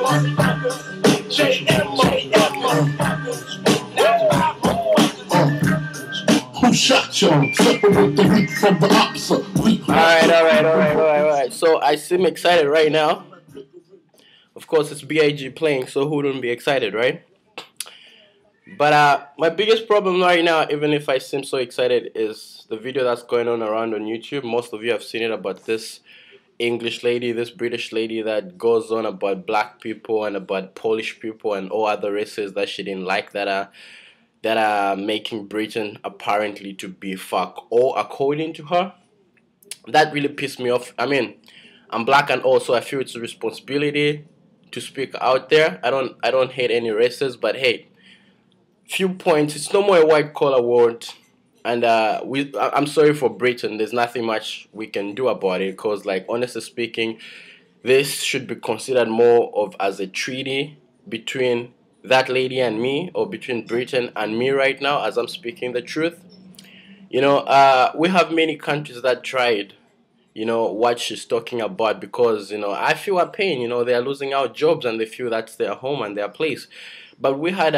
Who shot y'all? Separate the weak from the opposite. Alright. So I seem excited right now. Of course, it's BIG playing, so who wouldn't be excited, right? But my biggest problem right now, even if I seem so excited, is the video that's going on around on YouTube. Most of you have seen it about this English lady, this British lady that goes on about black people and about Polish people and all other races that she didn't like that are making Britain apparently to be fuck all according to her. That really pissed me off. I mean, I'm black and also I feel it's a responsibility to speak out there. I don't hate any races, but hey, few points. It's no more a white collar world, and I'm sorry for Britain. There's nothing much we can do about it because, like, honestly speaking, this should be considered more of as a treaty between that lady and me, or between Britain and me right now, as I'm speaking the truth. You know, we have many countries that tried, you know, what she's talking about because, you know, I feel her pain. You know, they are losing out jobs and they feel that's their home and their place. But we had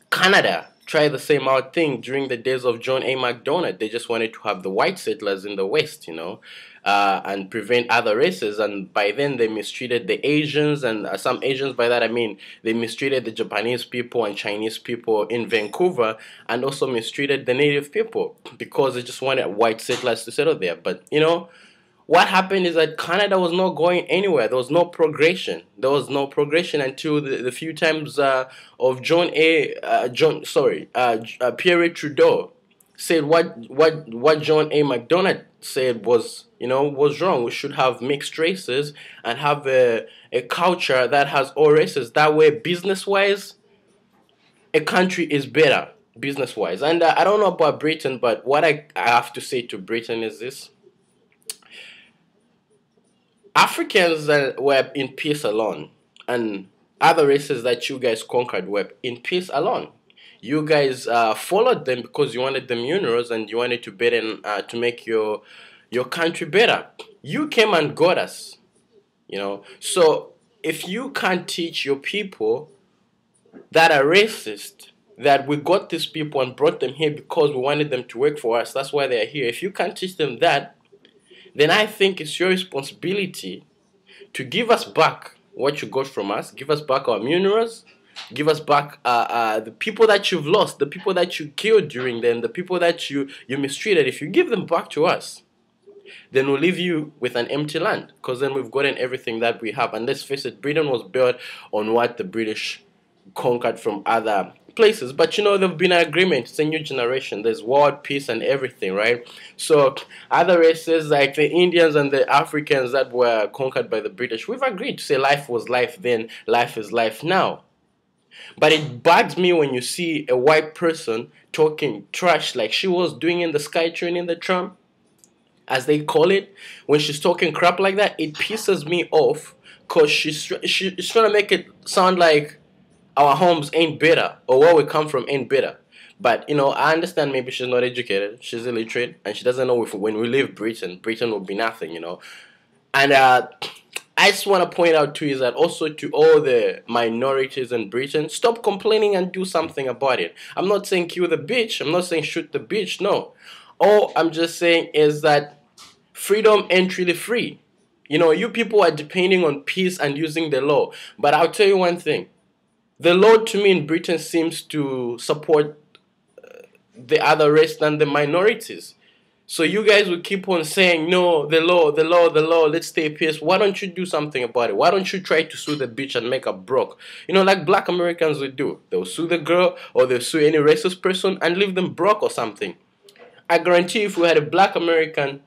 Canada tried the same odd thing during the days of John A. Macdonald. They just wanted to have the white settlers in the West, you know, and prevent other races. And by then they mistreated the Asians, and some Asians, by that I mean they mistreated the Japanese people and Chinese people in Vancouver, and also mistreated the native people because they just wanted white settlers to settle there. But, you know, what happened is that Canada was not going anywhere. There was no progression. There was no progression until the few times of Pierre Trudeau said what John A. Macdonald said was, you know, was wrong. We should have mixed races and have a culture that has all races. That way, business-wise, a country is better business-wise. And I don't know about Britain, but what I have to say to Britain is this. Africans were in peace alone, and other races that you guys conquered were in peace alone. You guys followed them because you wanted the minerals and you wanted to to make your country better. You came and got us, you know. So if you can't teach your people that are racist, that we got these people and brought them here because we wanted them to work for us, that's why they are here. If you can't teach them that, then I think it's your responsibility to give us back what you got from us, give us back our minerals, give us back the people that you've lost, the people that you killed during them, the people that you mistreated. If you give them back to us, then we'll leave you with an empty land, because then we've gotten everything that we have. And let's face it, Britain was built on what the British conquered from other places. But, you know, there've been an agreement. It's a new generation. There's world peace and everything, right? So other races like the Indians and the Africans that were conquered by the British, we've agreed to say life was life then, life is life now. But it bugs me when you see a white person talking trash like she was doing in the SkyTrain in the tram, as they call it. When she's talking crap like that, it pisses me off, because she's trying to make it sound like our homes ain't better, or where we come from ain't better. But, you know, I understand maybe she's not educated, she's illiterate, and she doesn't know if when we leave Britain will be nothing, you know. And I just want to point out too is that also to all the minorities in Britain, stop complaining and do something about it. I'm not saying kill the bitch, I'm not saying shoot the bitch, no. All I'm just saying is that freedom ain't really free. You know, you people are depending on peace and using the law. But I'll tell you one thing. The law to me in Britain seems to support the other race than the minorities. So you guys will keep on saying, no, the law, let's stay peace. Why don't you do something about it? Why don't you try to sue the bitch and make her broke? You know, like black Americans would do. They'll sue the girl, or they'll sue any racist person and leave them broke or something. I guarantee if we had a black American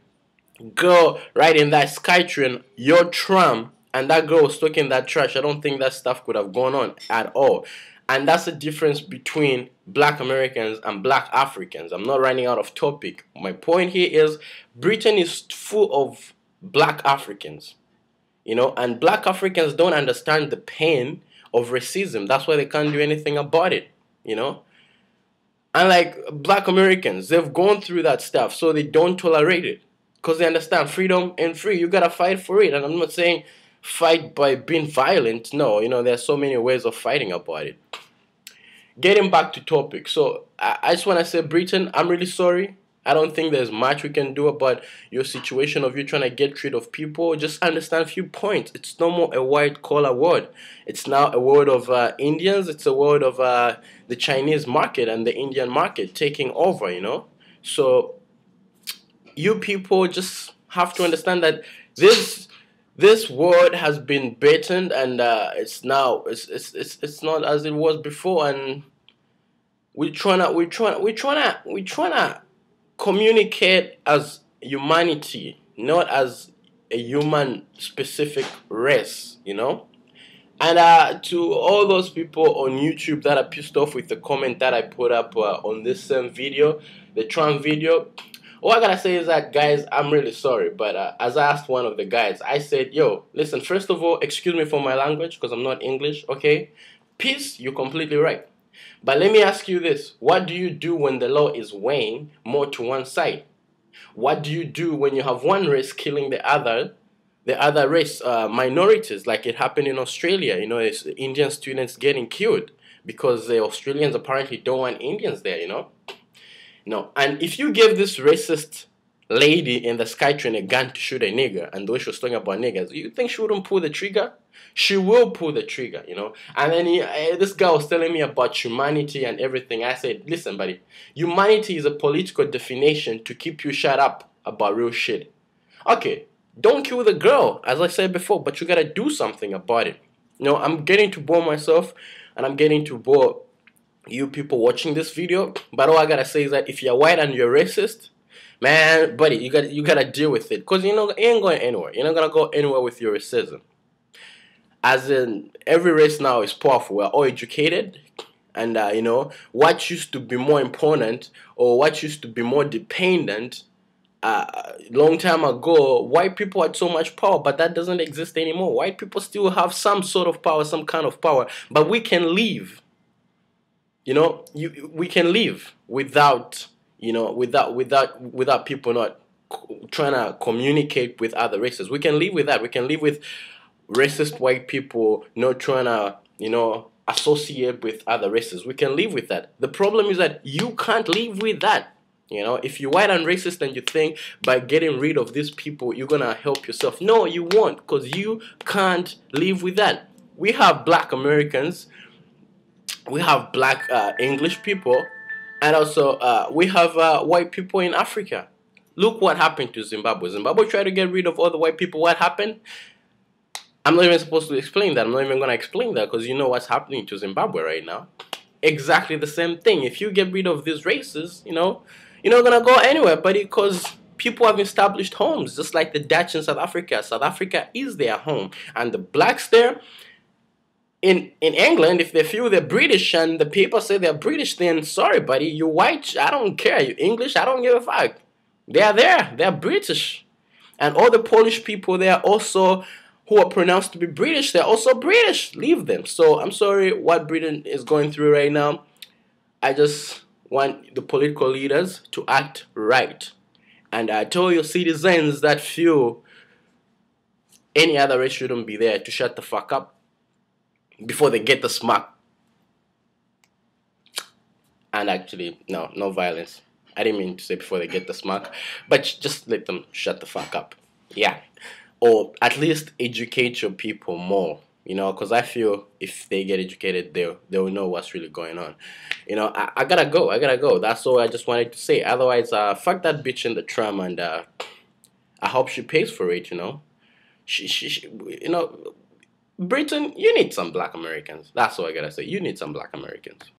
girl riding that SkyTrain, your tram, and that girl was talking that trash, I don't think that stuff could have gone on at all. And that's the difference between black Americans and black Africans. I'm not running out of topic. My point here is Britain is full of black Africans, you know, and black Africans don't understand the pain of racism. That's why they can't do anything about it, you know. Unlike black Americans, they've gone through that stuff, so they don't tolerate it, because they understand freedom and free. You gotta fight for it. And I'm not saying fight by being violent. No, there's so many ways of fighting about it. Getting back to topic, so I just want to say, Britain, I'm really sorry. I don't think there's much we can do about your situation of you trying to get rid of people. Just understand a few points. It's no more a white collar word. It's now a word of Indians. It's a word of the Chinese market and the Indian market taking over. So you people just have to understand that this word has been bitten, and it's not as it was before, and we're trying to communicate as humanity, not as a human specific race. And to all those people on YouTube that are pissed off with the comment that I put up on this same video, the Trump video, all I gotta say is that, guys, I'm really sorry. But as I asked one of the guys, I said, yo, listen, first of all, excuse me for my language because I'm not English, okay? Peace, you're completely right. But let me ask you this. What do you do when the law is weighing more to one side? What do you do when you have one race killing the other race, minorities, like it happened in Australia? It's Indian students getting killed because the Australians apparently don't want Indians there. No, and if you give this racist lady in the Skytrain a gun to shoot a nigger, and the way she was talking about niggers, you think she wouldn't pull the trigger? She will pull the trigger. And then this guy was telling me about humanity and everything. I said, listen, buddy, humanity is a political definition to keep you shut up about real shit. Okay, don't kill the girl, as I said before, but you gotta do something about it. I'm getting to bore myself, and I'm getting to bore you people watching this video, but all I gotta say is that if you're white and you're racist, man, buddy, you gotta deal with it, because you ain't going anywhere. You're not gonna go anywhere with your racism. As in, every race now is powerful. We're all educated, and what used to be more important, or what used to be more dependent long time ago, white people had so much power, but that doesn't exist anymore. White people still have some sort of power, some kind of power, but we can leave. We can live without people not trying to communicate with other races. We can live with that. We can live with racist white people not trying to associate with other races. We can live with that. The problem is that you can't live with that. If you're white and racist and you think by getting rid of these people you're gonna help yourself, no, you won't, because you can't live with that. We have black Americans, we have black English people, and also we have white people in Africa. Look what happened to Zimbabwe. Zimbabwe tried to get rid of all the white people. What happened? I'm not even supposed to explain that. I'm not even going to explain that, because you know what's happening to Zimbabwe right now. Exactly the same thing. If you get rid of these races, you're not going to go anywhere, but because people have established homes, just like the Dutch in South Africa. South Africa is their home, and the blacks there, in England, if they feel they're British and the people say they're British, then sorry, buddy, you're white, I don't care. You're English, I don't give a fuck. They are there, they're British. And all the Polish people there also, who are pronounced to be British, they're also British. Leave them. So I'm sorry what Britain is going through right now. I just want the political leaders to act right. And I tell your citizens that feel any other race shouldn't be there to shut the fuck up before they get the smack. And actually, no violence. I didn't mean to say before they get the smack, but just let them shut the fuck up. Yeah. Or at least educate your people more, because I feel if they get educated, they'll know what's really going on. I gotta go. That's all I just wanted to say. Otherwise, fuck that bitch in the tram, and I hope she pays for it. She Britain, you need some black Americans. That's all I gotta say. You need some black Americans.